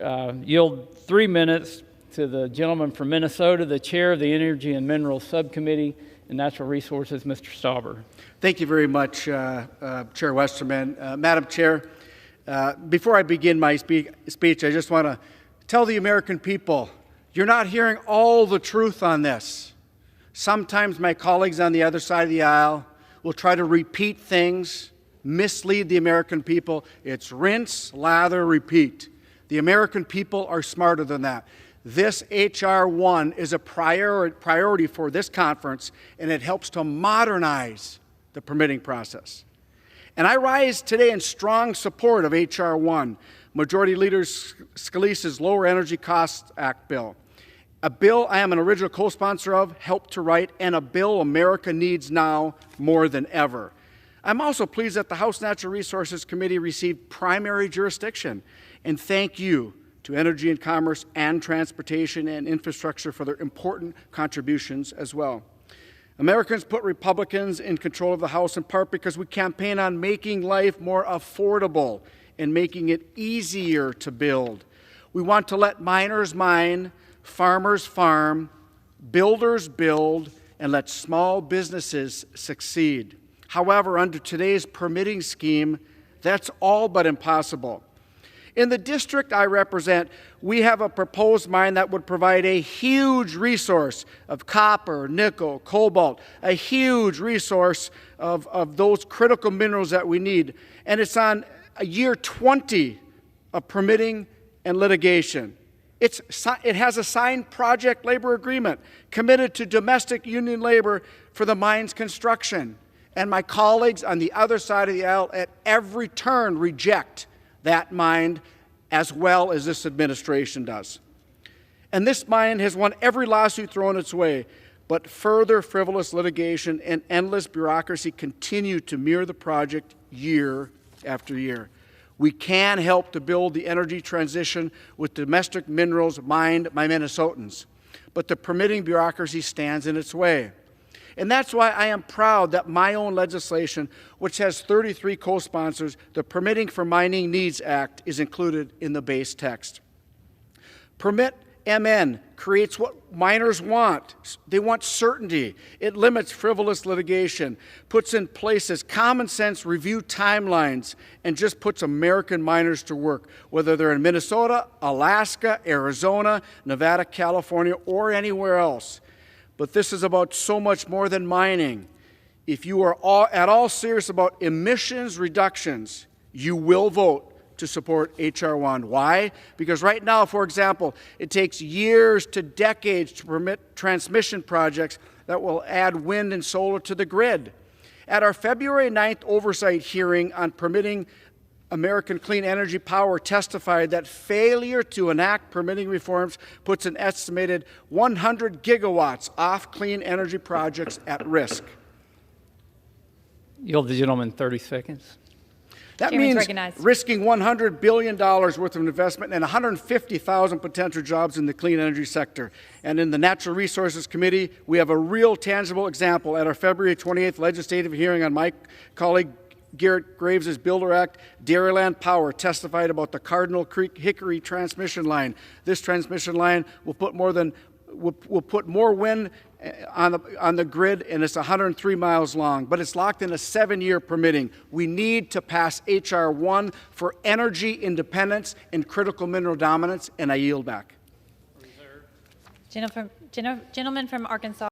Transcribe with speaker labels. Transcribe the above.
Speaker 1: Yield 3 minutes to the gentleman from Minnesota, the chair of the Energy and Minerals Subcommittee and Natural Resources, Mr. Stauber.
Speaker 2: Thank you very much, Chair Westerman. Madam Chair, before I begin my speech, I just want to tell the American people, you're not hearing all the truth on this. Sometimes my colleagues on the other side of the aisle will try to repeat things, mislead the American people. It's rinse, lather, repeat. The American people are smarter than that. This H.R. 1 is a priority for this conference, and it helps to modernize the permitting process. And I rise today in strong support of H.R. 1, Majority Leader Scalise's Lower Energy Costs Act bill. A bill I am an original co-sponsor of, helped to write, and a bill America needs now more than ever. I'm also pleased that the House Natural Resources Committee received primary jurisdiction, and thank you to Energy and Commerce and Transportation and Infrastructure for their important contributions as well. Americans put Republicans in control of the House in part because we campaign on making life more affordable and making it easier to build. We want to let miners mine, farmers farm, builders build, and let small businesses succeed. However, under today's permitting scheme, that's all but impossible. In the district I represent, we have a proposed mine that would provide a huge resource of copper, nickel, cobalt, a huge resource of those critical minerals that we need. And it's on year 20 of permitting and litigation. It has a signed project labor agreement committed to domestic union labor for the mine's construction. And my colleagues on the other side of the aisle at every turn reject that mine as well as this administration does. And this mine has won every lawsuit thrown its way, but further frivolous litigation and endless bureaucracy continue to mirror the project year after year. We can help to build the energy transition with domestic minerals mined by Minnesotans, but the permitting bureaucracy stands in its way. And that's why I am proud that my own legislation, which has 33 co-sponsors, the Permitting for Mining Needs Act, is included in the base text. Permit MN creates what miners want. They want certainty. It limits frivolous litigation, puts in places common sense review timelines, and just puts American miners to work, whether they're in Minnesota, Alaska, Arizona, Nevada, California, or anywhere else. But this is about so much more than mining. If you are at all serious about emissions reductions, you will vote to support H.R. 1. Why? Because right now, for example, it takes years to decades to permit transmission projects that will add wind and solar to the grid. At our February 9th oversight hearing on permitting American Clean Energy Power testified that failure to enact permitting reforms puts an estimated 100 gigawatts off clean energy projects at risk.
Speaker 1: Yield the gentleman 30 seconds.
Speaker 2: That means risking $100 billion worth of investment and 150,000 potential jobs in the clean energy sector. And in the Natural Resources Committee, we have a real tangible example at our February 28th legislative hearing on my colleague Garrett Graves' Builder Act. Dairyland Power testified about the Cardinal Creek Hickory transmission line. This transmission line will put more wind on the grid, and it's 103 miles long, but it's locked in a 7-year permitting. We need to pass H.R. 1 for energy independence and critical mineral dominance, and I yield back.
Speaker 3: Gentleman from Arkansas.